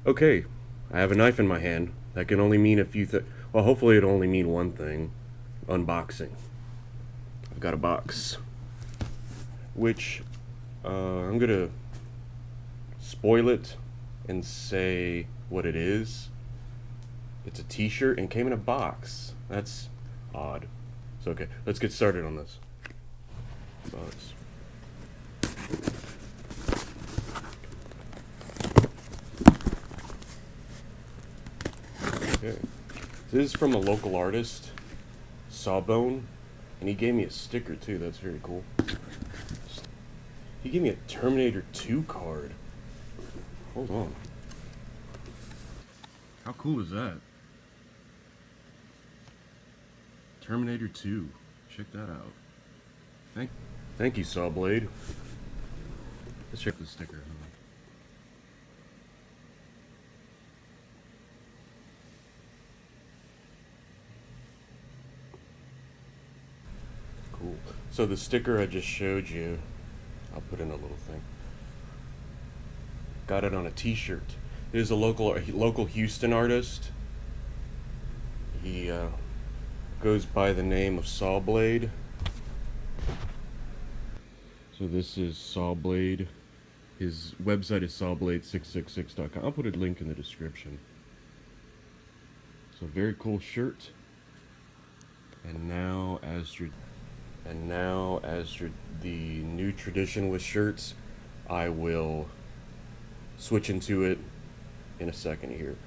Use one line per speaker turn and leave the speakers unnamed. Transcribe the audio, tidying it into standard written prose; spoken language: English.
Okay, I have a knife in my hand. That can only mean a few things. Well, hopefully it'll only mean one thing. Unboxing. I've got a box. Which, I'm gonna spoil it and say what it is. It's a t-shirt and came in a box. That's odd. So okay, let's get started on this. Box. Okay. This is from a local artist, Sawbone, and he gave me a sticker too. That's very cool. He gave me a Terminator 2 card. Hold on. How cool is that? Terminator 2. Check that out. Thank, thank you, Sawblade. Let's check the sticker. Cool. So the sticker I just showed you, I'll put in a little thing. Got it on a T-shirt. It is a local Houston artist. He goes by the name of Sawblade. So this is Sawblade. His website is sawblade666.com. I'll put a link in the description. So very cool shirt. And now as the new tradition with shirts, I will switch into it in a second here.